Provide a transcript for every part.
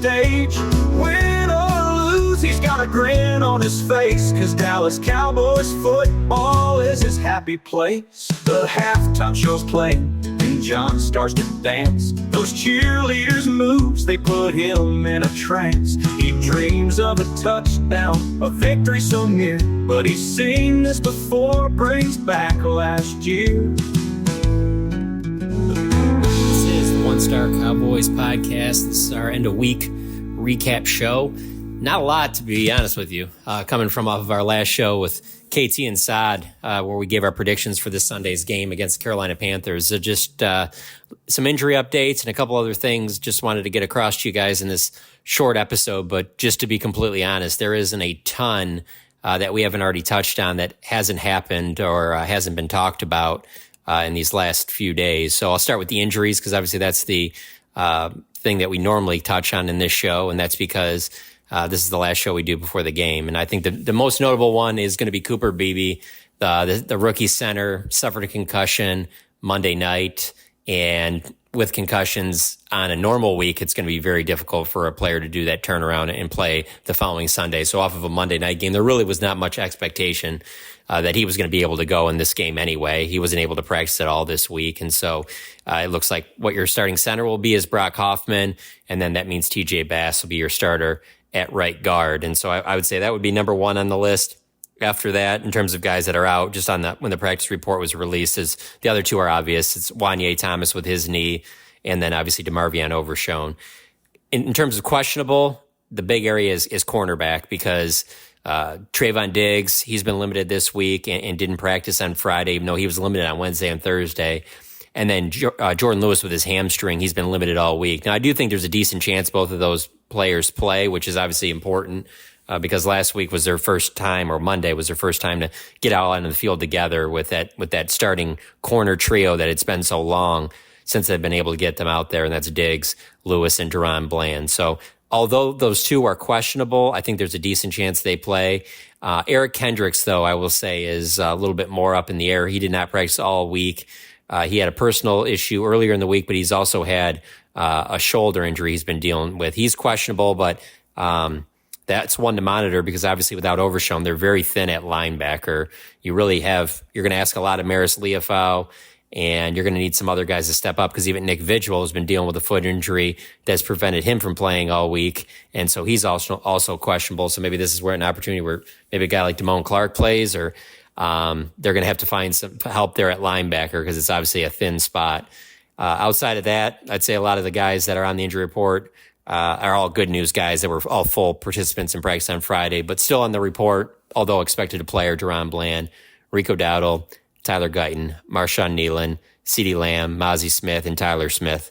stage. Win or lose, he's got a grin on his face, 'cause Dallas Cowboys football is his happy place. The halftime show's playing, and John starts to dance. Those cheerleaders' moves, they put him in a trance. He dreams of a touchdown, a victory so near, but he's seen this before, brings back last year. This is the One Star Cowboys podcast. This is our end of week recap show. Not a lot, to be honest with you, coming from off of our last show with KT and Saad, where we gave our predictions for this Sunday's game against the Carolina Panthers. So just some injury updates and a couple other things just wanted to get across to you guys in this short episode. But just to be completely honest, there isn't a ton that we haven't already touched on that hasn't happened or hasn't been talked about in these last few days. So I'll start with the injuries, because obviously that's the thing that we normally touch on in this show, and that's because this is the last show we do before the game. And I think the most notable one is going to be Cooper Beebe, the rookie center, suffered a concussion Monday night. And with concussions on a normal week, it's going to be very difficult for a player to do that turnaround and play the following Sunday. So off of a Monday night game, there really was not much expectation that he was going to be able to go in this game anyway. He wasn't able to practice at all this week. And so it looks like what your starting center will be is Brock Hoffman. And then that means TJ Bass will be your starter at right guard. And so I would say that would be number one on the list. After that, in terms of guys that are out, just on when the practice report was released, is the other two are obvious. It's Wanye Thomas with his knee, and then obviously DeMarvion Overshown. In terms of questionable, the big area is cornerback, because Trayvon Diggs, he's been limited this week and didn't practice on Friday, even though he was limited on Wednesday and Thursday. And then Jordan Lewis with his hamstring, he's been limited all week. Now, I do think there's a decent chance both of those players play, which is obviously important because last week was their first time, or Monday was their first time to get out on the field together with that starting corner trio that it's been so long since they've been able to get them out there, and that's Diggs, Lewis, and Deron Bland. So although those two are questionable, I think there's a decent chance they play. Eric Kendricks, though, I will say is a little bit more up in the air. He did not practice all week. He had a personal issue earlier in the week, but he's also had a shoulder injury he's been dealing with. He's questionable, but that's one to monitor, because obviously without Overshown, they're very thin at linebacker. You're going to ask a lot of Maris Leofau, and you're going to need some other guys to step up, because even Nick Vigil has been dealing with a foot injury that's prevented him from playing all week. And so he's also questionable. So maybe this is where an opportunity where maybe a guy like Damone Clark plays, or they're going to have to find some help there at linebacker, because it's obviously a thin spot. Outside of that, I'd say a lot of the guys that are on the injury report are all good news guys that were all full participants in practice on Friday, but still on the report, although expected to play, are Deron Bland, Rico Dowdle, Tyler Guyton, Marshawn Nealon, CeeDee Lamb, Mozzie Smith, and Tyler Smith.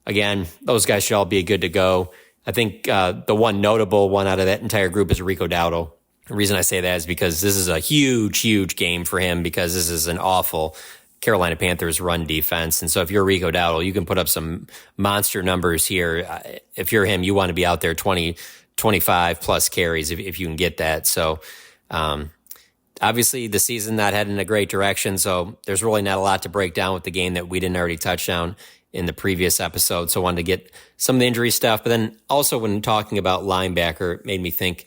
Again, those guys should all be good to go. I think the one notable one out of that entire group is Rico Dowdle. The reason I say that is because this is a huge, huge game for him, because this is an awful Carolina Panthers run defense. And so if you're Rico Dowdle, you can put up some monster numbers here. If you're him, you want to be out there 20, 25 plus carries if you can get that. So obviously the season not heading in a great direction. So there's really not a lot to break down with the game that we didn't already touch on in the previous episode. So I wanted to get some of the injury stuff. But then also when talking about linebacker, it made me think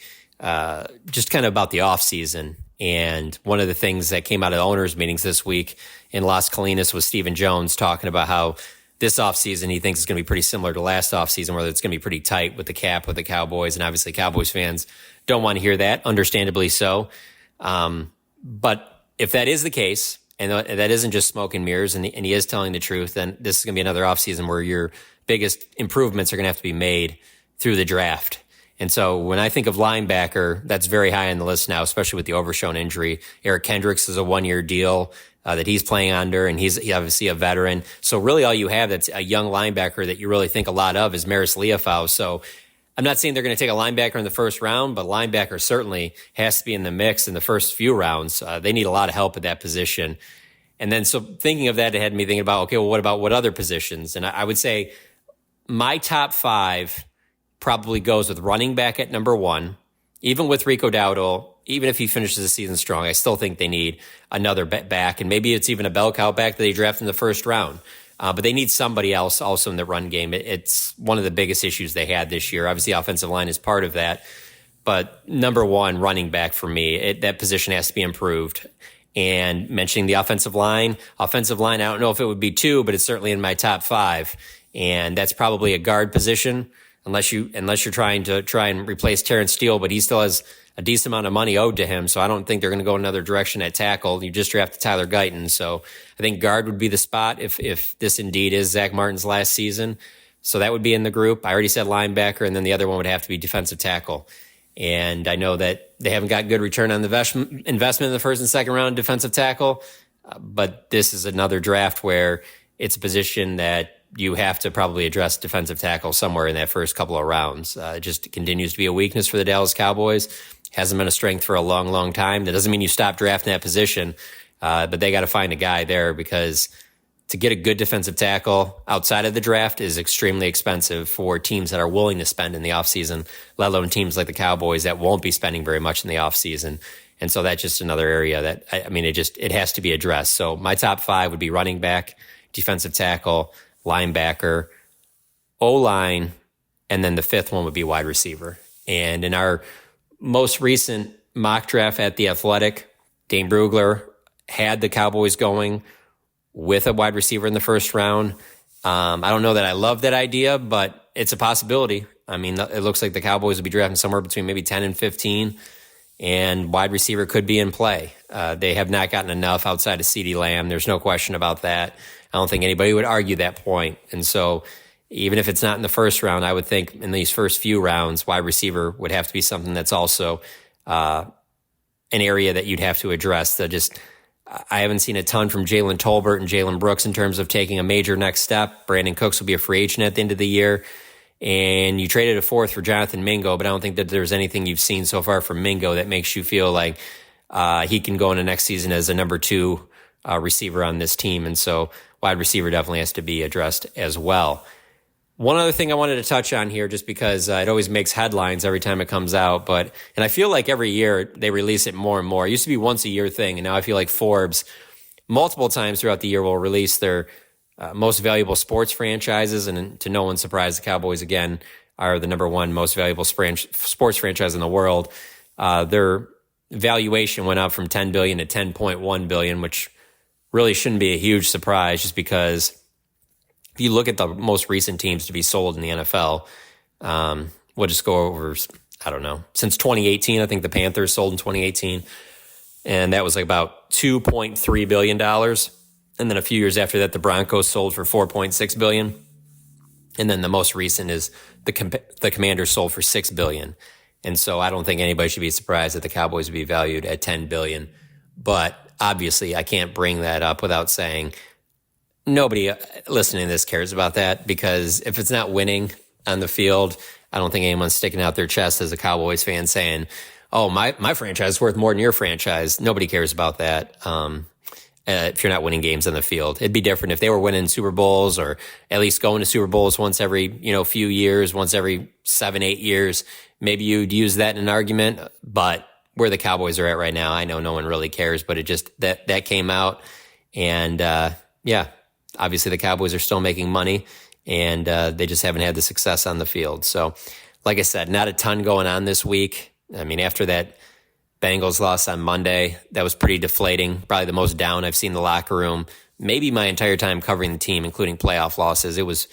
just kind of about the offseason. And one of the things that came out of the owners' meetings this week in Las Colinas was Stephen Jones talking about how this offseason he thinks is going to be pretty similar to last offseason, where it's going to be pretty tight with the cap with the Cowboys. And obviously Cowboys fans don't want to hear that, understandably so. But if that is the case, and that isn't just smoke and mirrors, and he is telling the truth, then this is going to be another offseason where your biggest improvements are going to have to be made through the draft. And so when I think of linebacker, that's very high on the list now, especially with the Overshown injury. Eric Kendricks is a one-year deal that he's playing under, and he's obviously a veteran. So really all you have that's a young linebacker that you really think a lot of is Maris Leofau. So I'm not saying they're going to take a linebacker in the first round, but linebacker certainly has to be in the mix in the first few rounds. They need a lot of help at that position. And then so thinking of that, it had me thinking about, okay, well, what other positions? And I would say my top five probably goes with running back at number one. Even with Rico Dowdle, even if he finishes the season strong, I still think they need another back, and maybe it's even a bell cow back that they draft in the first round. But they need somebody else also in the run game. It's one of the biggest issues they had this year. Obviously, offensive line is part of that. But number one, running back for me, that position has to be improved. And mentioning the offensive line, I don't know if it would be 2, but it's certainly in my top 5. And that's probably a guard position, unless you're trying and replace Terrence Steele, but he still has a decent amount of money owed to him. So I don't think they're going to go another direction at tackle. You just drafted Tyler Guyton. So I think guard would be the spot if this indeed is Zach Martin's last season. So that would be in the group. I already said linebacker, and then the other one would have to be defensive tackle. And I know that they haven't got good return on the investment in the first and second round defensive tackle. But this is another draft where it's a position that you have to probably address defensive tackle somewhere in that first couple of rounds. It just continues to be a weakness for the Dallas Cowboys. Hasn't been a strength for a long, long time. That doesn't mean you stop drafting that position, but they got to find a guy there, because to get a good defensive tackle outside of the draft is extremely expensive for teams that are willing to spend in the offseason, let alone teams like the Cowboys that won't be spending very much in the offseason. And so that's just another area that, it has to be addressed. So my top 5 would be running back, defensive tackle, linebacker, O-line, and then the 5th one would be wide receiver. And in our most recent mock draft at The Athletic, Dane Brugler had the Cowboys going with a wide receiver in the first round. I don't know that I love that idea, but it's a possibility. It looks like the Cowboys would be drafting somewhere between maybe 10 and 15, and wide receiver could be in play. They have not gotten enough outside of CeeDee Lamb. There's no question about that. I don't think anybody would argue that point. And so even if it's not in the first round, I would think in these first few rounds, wide receiver would have to be something that's also an area that you'd have to address. I haven't seen a ton from Jalen Tolbert and Jalen Brooks in terms of taking a major next step. Brandon Cooks will be a free agent at the end of the year. And you traded a 4th for Jonathan Mingo, but I don't think that there's anything you've seen so far from Mingo that makes you feel like he can go into next season as a number 2 receiver on this team. And so wide receiver definitely has to be addressed as well. One other thing I wanted to touch on here, just because it always makes headlines every time it comes out, and I feel like every year they release it more and more. It used to be once a year thing, and now I feel like Forbes multiple times throughout the year will release their most valuable sports franchises, and to no one's surprise, the Cowboys again are the number 1 most valuable sports franchise in the world. Their valuation went up from $10 billion to $10.1 billion, which really shouldn't be a huge surprise, just because if you look at the most recent teams to be sold in the NFL, we'll just go over, since 2018, I think the Panthers sold in 2018, and that was like about $2.3 billion. And then a few years after that, the Broncos sold for $4.6 billion. And then the most recent is the Commanders sold for $6 billion. And so I don't think anybody should be surprised that the Cowboys would be valued at $10 billion. But obviously, I can't bring that up without saying nobody listening to this cares about that, because if it's not winning on the field, I don't think anyone's sticking out their chest as a Cowboys fan saying, oh, my franchise is worth more than your franchise. Nobody cares about that. If you're not winning games on the field, it'd be different if they were winning Super Bowls, or at least going to Super Bowls once every, few years, once every 7-8 years. Maybe you'd use that in an argument, but where the Cowboys are at right now, I know no one really cares, but it just, that came out, and, obviously the Cowboys are still making money, and they just haven't had the success on the field. So, like I said, not a ton going on this week. After that Bengals loss on Monday, that was pretty deflating, probably the most down I've seen the locker room, maybe my entire time covering the team, including playoff losses. It was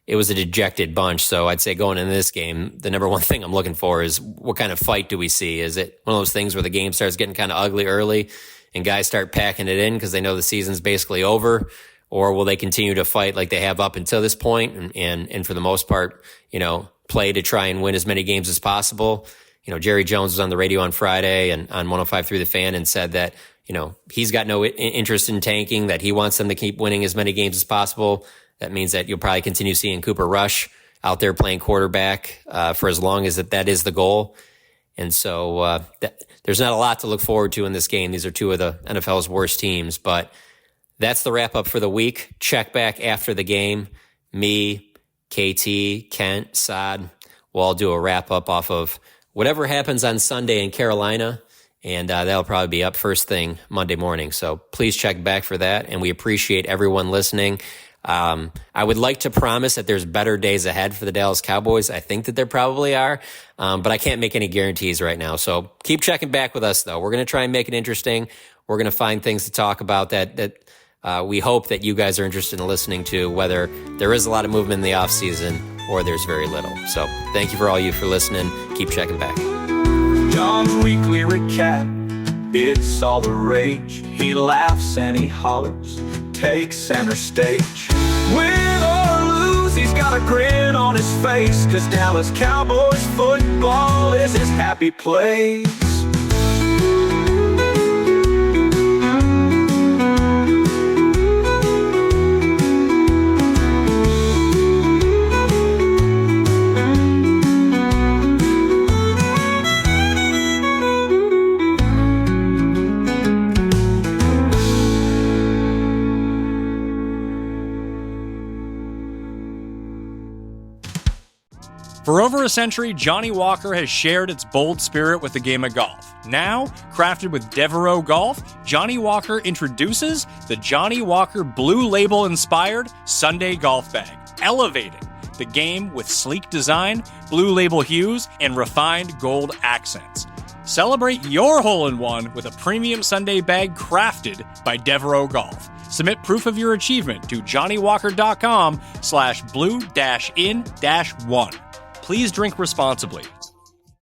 a dejected bunch. So I'd say going into this game, the number one thing I'm looking for is what kind of fight do we see? Is it one of those things where the game starts getting kind of ugly early and guys start packing it in because they know the season's basically over? Or will they continue to fight like they have up until this point and for the most part, play to try and win as many games as possible? Jerry Jones was on the radio on Friday and on 105 through the Fan and said that, he's got no interest in tanking, that he wants them to keep winning as many games as possible. That means that you'll probably continue seeing Cooper Rush out there playing quarterback for as long as that is the goal. And so there's not a lot to look forward to in this game. These are two of the NFL's worst teams, but that's the wrap up for the week. Check back after the game. Me, KT, Kent, Saad, we'll all do a wrap up off of whatever happens on Sunday in Carolina, and that'll probably be up first thing Monday morning. So please check back for that, and we appreciate everyone listening. I would like to promise that there's better days ahead for the Dallas Cowboys. I think that there probably are, but I can't make any guarantees right now. So keep checking back with us, though. We're going to try and make it interesting. We're going to find things to talk about that we hope that you guys are interested in listening to, whether there is a lot of movement in the offseason or there's very little. So thank you for all you for listening. Keep checking back. John's weekly recap, it's all the rage. He laughs and he hollers, takes center stage. Win or lose, he's got a grin on his face, 'cause Dallas Cowboys football is his happy place. For over a century, Johnny Walker has shared its bold spirit with the game of golf. Now, crafted with Devereaux Golf, Johnny Walker introduces the Johnny Walker Blue Label-inspired Sunday Golf Bag, elevating the game with sleek design, Blue Label hues, and refined gold accents. Celebrate your hole-in-one with a premium Sunday bag crafted by Devereaux Golf. Submit proof of your achievement to johnnywalker.com/blue-in-1. Please drink responsibly.